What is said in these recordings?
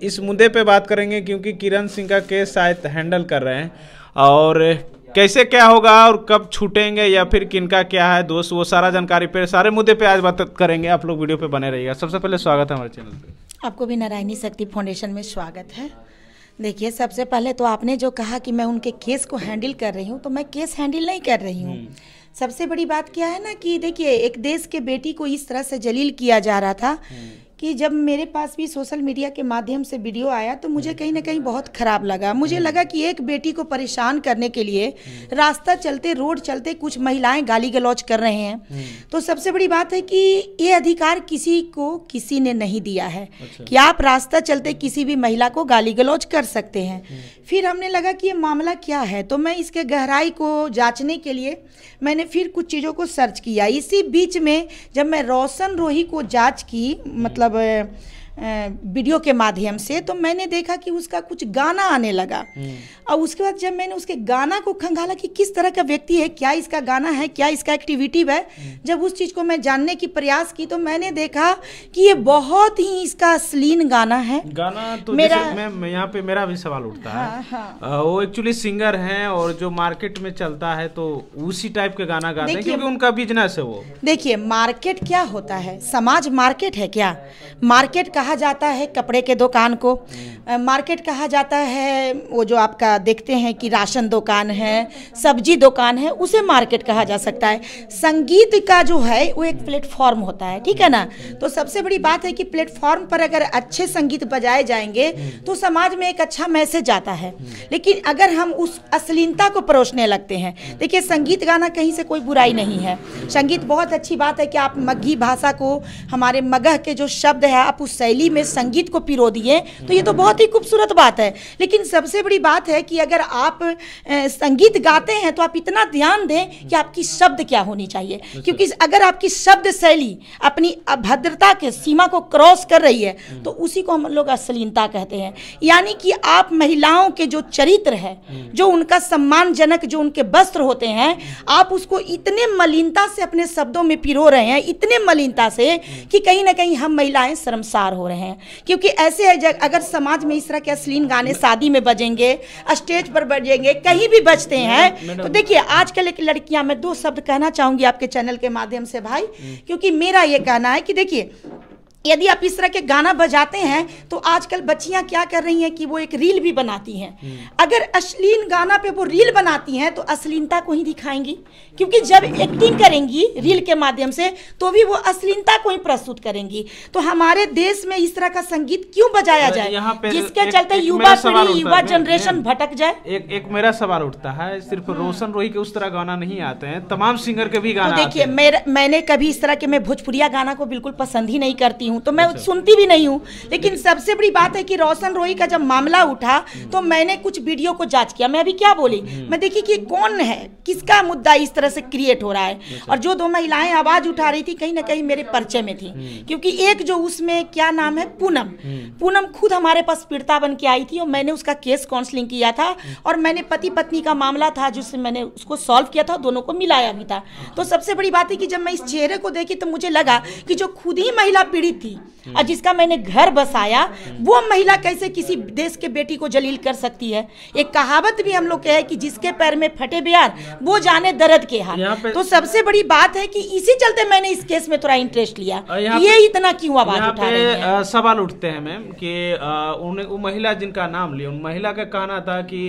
इस मुद्दे पे बात करेंगे क्योंकि किरण सिंह का केस शायद हैंडल कर रहे हैं और कैसे क्या होगा और कब छूटेंगे या फिर किनका क्या है दोस्त, वो सारा जानकारी पे सारे मुद्दे पे आज बात करेंगे। आप लोग वीडियो पे बने रहिएगा। सबसे पहले स्वागत है हमारे चैनल पे। आपको भी नारायणी शक्ति फाउंडेशन में स्वागत है। देखिए, सबसे पहले तो आपने जो कहा कि मैं उनके केस को हैंडल कर रही हूँ, तो मैं केस हैंडल नहीं कर रही हूँ। सबसे बड़ी बात क्या है ना कि देखिए, एक देश के बेटी को इस तरह से जलील किया जा रहा था कि जब मेरे पास भी सोशल मीडिया के माध्यम से वीडियो आया तो मुझे कहीं ना कहीं बहुत ख़राब लगा। मुझे लगा कि एक बेटी को परेशान करने के लिए रास्ता चलते, रोड चलते कुछ महिलाएं गाली गलौज कर रहे हैं। तो सबसे बड़ी बात है कि ये अधिकार किसी को किसी ने नहीं दिया है कि आप रास्ता चलते किसी भी महिला को गाली गलौज कर सकते हैं। फिर हमने लगा कि ये मामला क्या है, तो मैं इसके गहराई को जांचने के लिए मैंने फिर कुछ चीज़ों को सर्च किया। इसी बीच में जब मैं रोशन रोही को जांच की, मतलब वीडियो के माध्यम से, तो मैंने देखा कि उसका कुछ गाना आने लगा। और उसके बाद जब मैंने उसके गाना को खंगाला कि किस तरह का व्यक्ति है, क्या इसका गाना है, क्या इसका एक्टिविटी है, जब उस चीज़ को मैं जानने की प्रयास की तो मैंने देखा कि ये बहुत ही इसका अश्लील गाना है। गाना तो मेरा मैं यहाँ पे मेरा भी सवाल उठता है। वो एक्चुअली सिंगर हैं और जो मार्केट में चलता है तो उसी टाइप के गाना गाते हैं क्योंकि उनका बिजनेस है वो। देखिए, मार्केट क्या होता है, समाज मार्केट है क्या? मार्केट कहा जाता है कपड़े के दुकान को, मार्केट कहा जाता है वो जो आपका देखते हैं कि राशन दुकान है, सब्जी दुकान है, उसे मार्केट कहा जा सकता है। संगीत का जो है वो एक प्लेटफॉर्म होता है, ठीक है ना। तो सबसे बड़ी बात है कि प्लेटफॉर्म पर अगर अच्छे संगीत बजाए जाएंगे तो समाज में एक अच्छा मैसेज आता है। लेकिन अगर हम उस अश्लीलता को परोसने लगते हैं, देखिए संगीत गाना कहीं से कोई बुराई नहीं है, संगीत बहुत अच्छी बात है कि आप मगही भाषा को, हमारे मगह के जो शब्द है, आप उस शैली में संगीत को पिरो दिए तो ये तो बहुत ही खूबसूरत बात है। लेकिन सबसे बड़ी बात है कि अगर आप संगीत गाते हैं तो आप इतना ध्यान दें कि आपकी शब्द क्या होनी चाहिए, क्योंकि अगर आपकी शब्द शैली अपनी अभद्रता के सीमा को क्रॉस कर रही है तो उसी को हम लोग अश्लीलता कहते हैं। यानी कि आप महिलाओं के जो चरित्र है, जो उनका सम्मानजनक जो उनके वस्त्र होते हैं, आप उसको इतने मलिनता से अपने शब्दों में पिरो रहे हैं, इतने मलिनता से कि कहीं ना कहीं हम महिलाएं शर्मसार हो रहे हैं। क्योंकि ऐसे है अगर समाज में इस तरह के अश्लील गाने शादी में बजेंगे, स्टेज पर बजेंगे, कहीं भी बजते हैं, तो देखिए आजकल एक लड़कियां, मैं दो शब्द कहना चाहूंगी आपके चैनल के माध्यम से भाई, क्योंकि मेरा ये कहना है कि देखिए यदि आप इस तरह के गाना बजाते हैं तो आजकल बच्चियां क्या कर रही हैं कि वो एक रील भी बनाती हैं। अगर अश्लील गाना पे वो रील बनाती हैं तो अश्लीलता को ही दिखाएंगी, क्योंकि जब एक्टिंग करेंगी रील के माध्यम से तो भी वो अश्लीलता को ही प्रस्तुत करेंगी। तो हमारे देश में इस तरह का संगीत क्यों बजाया जाए जिसके चलते युवा पीढ़ी, युवा जनरेशन भटक जाए। एक मेरा सवाल उठता है, सिर्फ रोशन रोही के उस तरह गाना नहीं आते हैं, तमाम सिंगर के भी गाना। देखिए, मैंने कभी इस तरह के, मैं भोजपुरिया गाना को बिल्कुल पसंद ही नहीं करती हूँ, तो मैं सुनती भी नहीं हूँ। लेकिन सबसे बड़ी बात है कि रोशन रोही का जब मामला उठा तो मैंने कुछ वीडियो को जांच किया। मैं अभी क्या बोली, मैं देखी कि कौन है, किसका मुद्दा इस तरह से क्रिएट हो रहा है। और जो दो महिलाएं आवाज उठा रही थी कहीं ना कहीं मेरे परिचय में थी, क्योंकि एक जो उसमें क्या नाम है, पूनम खुद हमारे पास पीड़िता बन के आई थी और मैंने उसका केस काउंसलिंग किया था और मैंने पति पत्नी का मामला था जिससे मैंने उसको सॉल्व किया था, दोनों को मिलाया भी था। तो सबसे बड़ी बात है कि जब मैं इस चेहरे को देखी तो मुझे लगा कि जो खुद ही महिला पीड़ित थी और जिसका मैंने घर बसाया, वो महिला कैसे किसी देश के बेटी को जलील कर सकती है। एक कहावत भी हम लोग कहे कि जिसके पैर में फटे बिहार वो जाने दर्द के हाल। तो सबसे बड़ी बात है कि इसी चलते मैंने इस केस में थोड़ा इंटरेस्ट लिया। ये इतना क्यों आवाज उठा रही है? सवाल उठते हैं मैम कि वो महिला जिनका नाम लिया, उन महिला का कहना था कि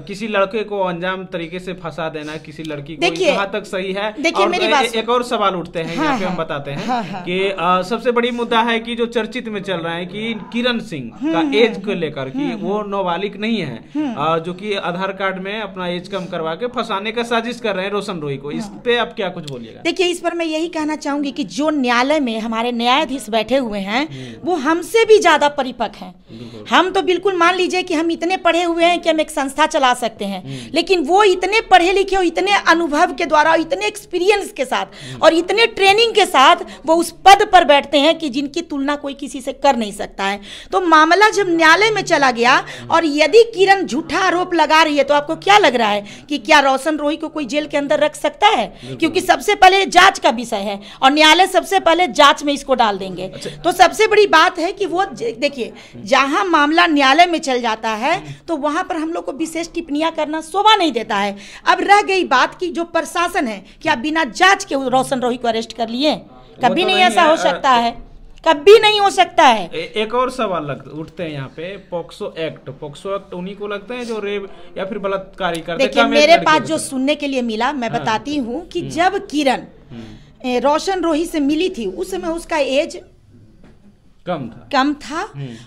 किसी लड़के को अंजाम तरीके से फंसा देना किसी लड़की को, कहाँ तक सही है? देखिए, मेरी बात, एक और सवाल उठते हैं यहाँ पे हम बताते हैं कि सबसे बड़ी मुद्दा है कि जो चर्चित में चल रहा है कि किरण सिंह का एज को लेकर कि वो नाबालिग नहीं है, जो कि आधार कार्ड में अपना एज कम करवा के फंसाने का साजिश कर रहे हैं रोशन रोही को। इस पे आप क्या कुछ बोलिएगा? देखिए, इस पर मैं यही कहना चाहूंगी कि जो न्यायालय में हमारे न्यायाधीश बैठे हुए हैं वो हमसे भी ज्यादा परिपक्व हैं। हम तो बिल्कुल मान लीजिए कि हम इतने पढ़े हुए हैं कि हम एक संस्था चला सकते हैं, लेकिन वो इतने पढ़े लिखे और इतने अनुभव के द्वारा, इतने एक्सपीरियंस के साथ और इतने ट्रेनिंग के साथ वो उस पद पर बैठते हैं कि इनकी तुलना कोई किसी से कर नहीं सकता है। तो मामला जब न्यायालय में चला गया और यदि किरण झूठा आरोप लगा रही है तो आपको क्या लग रहा है कि क्या रोशन रोही को कोई जेल के अंदर रख सकता है? क्योंकि सबसे पहले जांच का विषय है और न्यायालय सबसे पहले जांच में इसको डाल देंगे। तो सबसे बड़ी बात है कि वो देखिए, जहां मामला न्यायालय में चल जाता है तो वहां पर हम लोग को विशेष टिप्पणियां करना शोभा नहीं देता है। अब रह गई बात की जो प्रशासन है, क्या बिना जांच के रोशन रोही को अरेस्ट कर लिए? कभी नहीं ऐसा हो सकता है, कभी नहीं हो सकता है। एक और सवाल उठते हैं यहाँ पे, पोक्सो एक्ट उन्हीं को लगता है जो रेप या फिर बलात्कारी करते हैं? देखिए, मेरे पास जो सुनने के लिए मिला, मैं बताती हूँ कि जब किरण रोशन रोही से मिली थी उस समय उसका एज कम था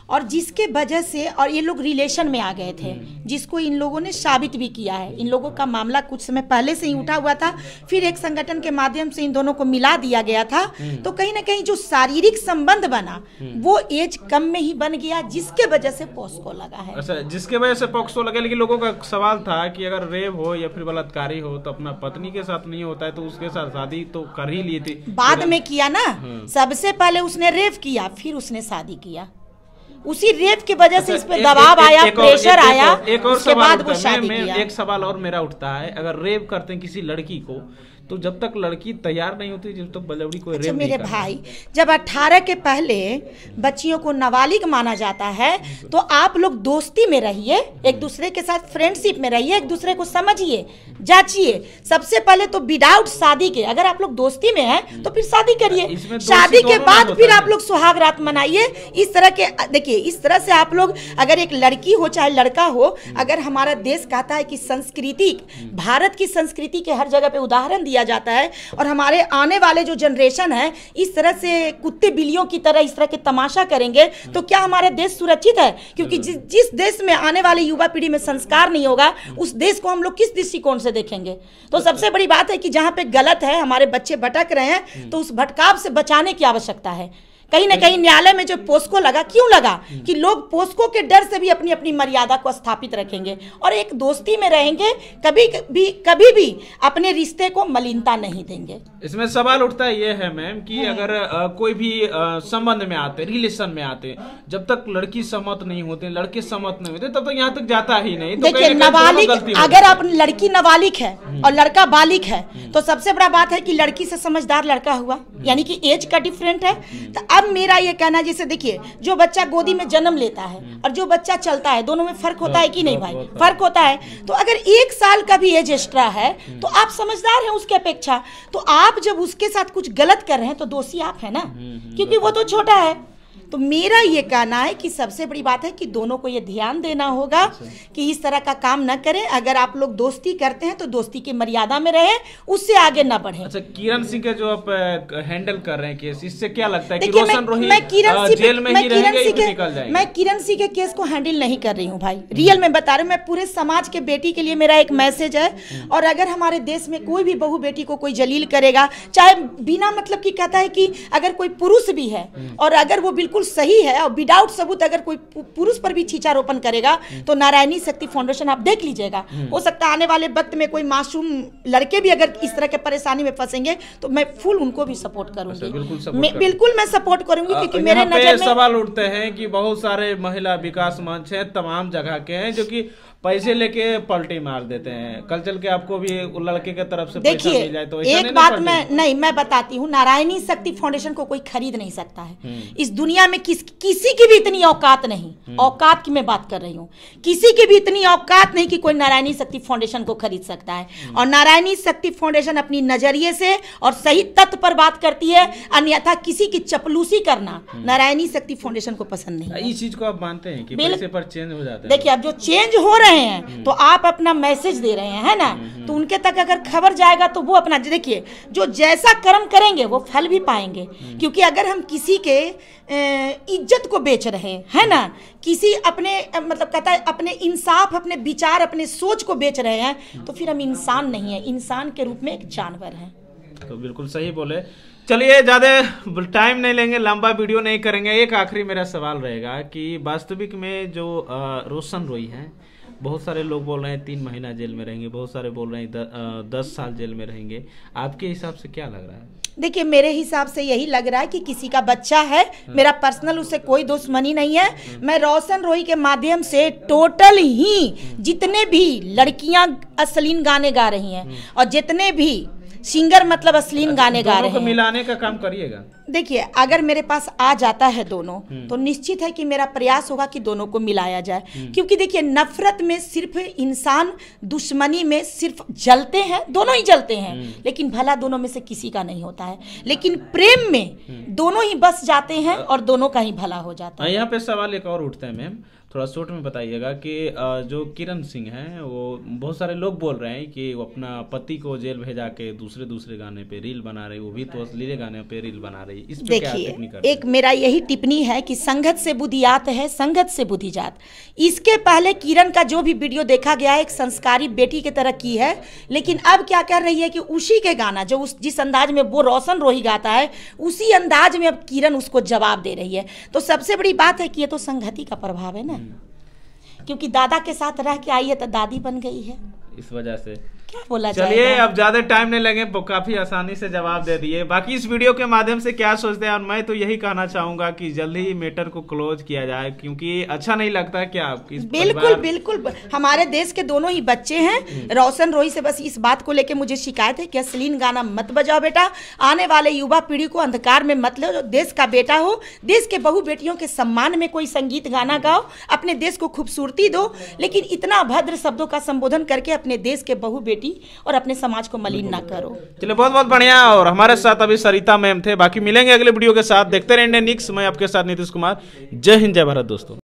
और जिसके वजह से और ये लोग रिलेशन में आ गए थे, जिसको इन लोगों ने साबित भी किया है। इन लोगों का मामला कुछ समय पहले से ही उठा हुआ था, फिर एक संगठन के माध्यम से इन दोनों को मिला दिया गया था। तो कहीं ना कहीं जो शारीरिक संबंध बना वो एज कम में ही बन गया, जिसके वजह से पोक्सो लगा है। अच्छा, जिसके वजह से पोक्सो लगा। लेकिन लोगों का सवाल था कि अगर रेप हो या फिर बलात्कारी हो तो अपना पत्नी के साथ नहीं होता है तो उसके साथ शादी तो कर ही ली थी, बाद में किया ना। सबसे पहले उसने रेप किया, फिर उसने शादी किया। उसी रेप की वजह से इस पे दबाव आया, प्रेशर आया, उसके बाद वो शादी किया। एक सवाल और मेरा उठता है, अगर रेप करते हैं किसी लड़की को तो जब तक लड़की तैयार नहीं होती, जब तक बलौड़ी कोई रेप नहीं मेरे भाई, जब 18 के पहले बच्चियों को नाबालिग माना जाता है तो आप लोग दोस्ती में रहिए, एक दूसरे के साथ फ्रेंडशिप में रहिए, एक दूसरे को समझिए, जांचिए। सबसे पहले तो विदाउट शादी के, अगर आप लोग दोस्ती में हैं तो फिर शादी करिए, शादी के बाद फिर आप लोग सुहाग रात मनाइए। इस तरह के देखिए, इस तरह से आप लोग, अगर एक लड़की हो चाहे लड़का हो, अगर हमारा देश कहता है कि संस्कृति, भारत की संस्कृति के हर जगह पे उदाहरण दिया जाता है और हमारे आने वाले जो जनरेशन है इस तरह से कुत्ते बिल्लियों की तरह इस तरह के तमाशा करेंगे तो क्या हमारा देश सुरक्षित है? क्योंकि जिस देश में आने वाले युवा पीढ़ी में संस्कार नहीं होगा, उस देश को हम लोग किस दृष्टिकोण से देखेंगे? तो सबसे बड़ी बात है कि जहां पे गलत है, हमारे बच्चे भटक रहे हैं, तो उस भटकाव से बचाने की आवश्यकता है। कहीं ना कहीं न्यायालय में जो पोस्को लगा, क्यों लगा? कि लोग पोस्को के डर से भी अपनी अपनी मर्यादा को स्थापित रखेंगे और एक दोस्ती में रहेंगे, कभी भी अपने रिश्ते को मलिनता नहीं देंगे। इसमें सवाल उठता है ये है मैम कि अगर कोई भी संबंध में आते, रिलेशन में आते, जब तक लड़की सहमत नहीं होते, लड़के सहमत नहीं होते, तब तक यहाँ तक जाता ही नहीं। तो देखिए, नाबालिग, अगर आप लड़की नाबालिग है और लड़का बालिग है तो सबसे बड़ा बात है कि लड़की से समझदार लड़का हुआ, यानी कि एज का डिफरेंट है। तो अब मेरा ये कहना, जैसे देखिए, जो बच्चा गोदी में जन्म लेता है और जो बच्चा चलता है, दोनों में फर्क होता है कि नहीं भाई? फर्क होता है। तो अगर 1 साल का भी एज एक्स्ट्रा है तो आप समझदार हैं उसके अपेक्षा। तो आप जब उसके साथ कुछ गलत कर रहे हैं तो दोषी आप है ना, क्योंकि वो तो छोटा है। तो मेरा ये कहना है कि सबसे बड़ी बात है कि दोनों को ये ध्यान देना होगा कि इस तरह का काम न करें। अगर आप लोग दोस्ती करते हैं तो दोस्ती की मर्यादा में रहे, उससे आगे न बढ़े। अच्छा, किरण सिंह का जो आप हैंडल कर रहे हैं केस, इससे क्या लगता है कि रोशन रोही जेल में ही रहेंगे या फिर निकल जाएंगे? मैं किरण सिंह के केस को हैंडल नहीं कर रही हूँ भाई, रियल में बता रही हूँ। मैं पूरे समाज के बेटी के लिए मेरा एक मैसेज है। और अगर हमारे देश में कोई भी बहू बेटी को कोई जलील करेगा, चाहे बिना मतलब की कहता है कि अगर कोई पुरुष भी है और अगर वो बिल्कुल सही है और विदाउट सबूत अगर कोई पुरुष पर भी छींचारोपण करेगा तो नारायणी शक्ति फाउंडेशन आप देख लीजिएगा। हो सकता है आने वाले वक्त में कोई मासूम लड़के भी अगर इस तरह के परेशानी में फंसेंगे तो मैं फुल उनको भी सपोर्ट करूंगी। बिल्कुल मैं सपोर्ट करूंगी, क्योंकि मेरे नजर में सवाल उठते हैं कि बहुत सारे महिला विकास मंच है, तमाम जगह के हैं, जो कि पैसे लेके पलटी मार देते हैं। कल चल के आपको भी लड़के के तरफ से पैसा मिल जाए तो एक बात मैं बताती हूँ, नारायणी शक्ति फाउंडेशन को कोई खरीद नहीं सकता है इस दुनिया में। किसी की भी इतनी औकात नहीं, औकात की मैं बात कर रही हूँ, किसी की भी इतनी औकात नहीं कि कोई नारायणी शक्ति फाउंडेशन को खरीद सकता है। और नारायणी शक्ति फाउंडेशन अपनी नजरिए से और सही तथ्य पर बात करती है, अन्यथा किसी की चपलूसी करना नारायणी शक्ति फाउंडेशन को पसंद नहीं। इस चीज को आप मानते हैं कि पैसे पर चेंज हो जाता है? देखिए, अब जो चेंज हो रहे हैं तो आप अपना मैसेज दे रहे हैं, है ना, तो उनके तक अगर खबर जाएगा तो वो अपना, देखिए, जो जैसा कर्म करेंगे वो फल भी पाएंगे। क्योंकि अगर हम किसी के इज्जत को बेच रहे हैं, है ना, किसी अपने मतलब कहता है अपने इंसाफ, अपने विचार, अपने सोच को बेच रहे हैं, तो फिर हम इंसान नहीं है, इंसान के रूप में एक जानवर हैं। तो बिल्कुल सही बोले। चलिए, ज़्यादा टाइम नहीं लेंगे, लंबा वीडियो नहीं करेंगे। एक आखिरी मेरा सवाल रहेगा कि वास्तविक में जो रोशन रोही हैं बहुत सारे लोग बोल रहे हैं 3 महीना जेल में रहेंगे, बहुत सारे बोल रहे हैं 10 साल जेल में रहेंगे। आपके हिसाब से क्या लग रहा है? देखिए, मेरे हिसाब से यही लग रहा है कि किसी का बच्चा है, मेरा पर्सनल उससे कोई दुश्मनी नहीं है। मैं रोशन रोही के माध्यम से टोटल ही जितने भी लड़कियां अश्लील गाने गा रही हैं और जितने भी सिंगर मतलब अश्लील गाने गा रहे हैं, मिलाने का काम करिएगा। देखिए, अगर मेरे पास आ जाता है दोनों तो निश्चित है कि मेरा प्रयास होगा कि दोनों को मिलाया जाए। क्योंकि देखिए, नफरत में सिर्फ इंसान, दुश्मनी में सिर्फ जलते हैं, दोनों ही जलते हैं, लेकिन भला दोनों में से किसी का नहीं होता है। लेकिन प्रेम में दोनों ही बस जाते हैं और दोनों का ही भला हो जाता है। यहाँ पे सवाल एक और उठता है मैम, थोड़ा शॉर्ट में बताइएगा कि जो किरण सिंह हैं, वो बहुत सारे लोग बोल रहे हैं कि वो अपना पति को जेल भेजा के दूसरे गाने पे रील बना रही, वो भी तो अश्लील गाने पे रील बना रही। इस पे क्या टिप्पणी करते हैं? एक मेरा यही टिप्पणी है कि संगत से बुद्धियात है, संगत से बुद्धिजात। इसके पहले किरण का जो भी वीडियो देखा गया है, एक संस्कारी बेटी की तरह की है, लेकिन अब क्या कर रही है कि उसी के गाना जो जिस अंदाज में वो रोशन रोही गाता है, उसी अंदाज में अब किरण उसको जवाब दे रही है। तो सबसे बड़ी बात है कि ये तो संगति का प्रभाव है ना, क्योंकि दादा के साथ रह के आई है तो दादी बन गई है, इस वजह से क्या बोला चलिए, अब ज्यादा टाइम नहीं लगे, काफी आसानी से जवाब दे दिए। बाकी इस वीडियो के माध्यम से क्या सोचते हैं, और मैं तो यही कहना चाहूंगा कि जल्दी ही मैटर को क्लोज किया जाए, क्योंकि अच्छा नहीं लगता क्या? बिल्कुल हमारे देश के दोनों ही बच्चे हैं। रोशन रोही से बस इस बात को लेके मुझे शिकायत है कि अश्लील गाना मत बजाओ बेटा, आने वाले युवा पीढ़ी को अंधकार में मत लो। जो देश का बेटा हो, देश के बहु बेटियों के सम्मान में कोई संगीत गाना गाओ, अपने देश को खूबसूरती दो, लेकिन इतना अभद्र शब्दों का संबोधन करके अपने देश के बहु बेटी और अपने समाज को मलिन ना करो। चलिए, बहुत बहुत बढ़िया। और हमारे साथ अभी सरिता मैम थे। बाकी मिलेंगे अगले वीडियो के साथ। देखते रहें इंडियन न्यूज़। मैं आपके साथ नीतीश कुमार। जय हिंद, जय भारत दोस्तों।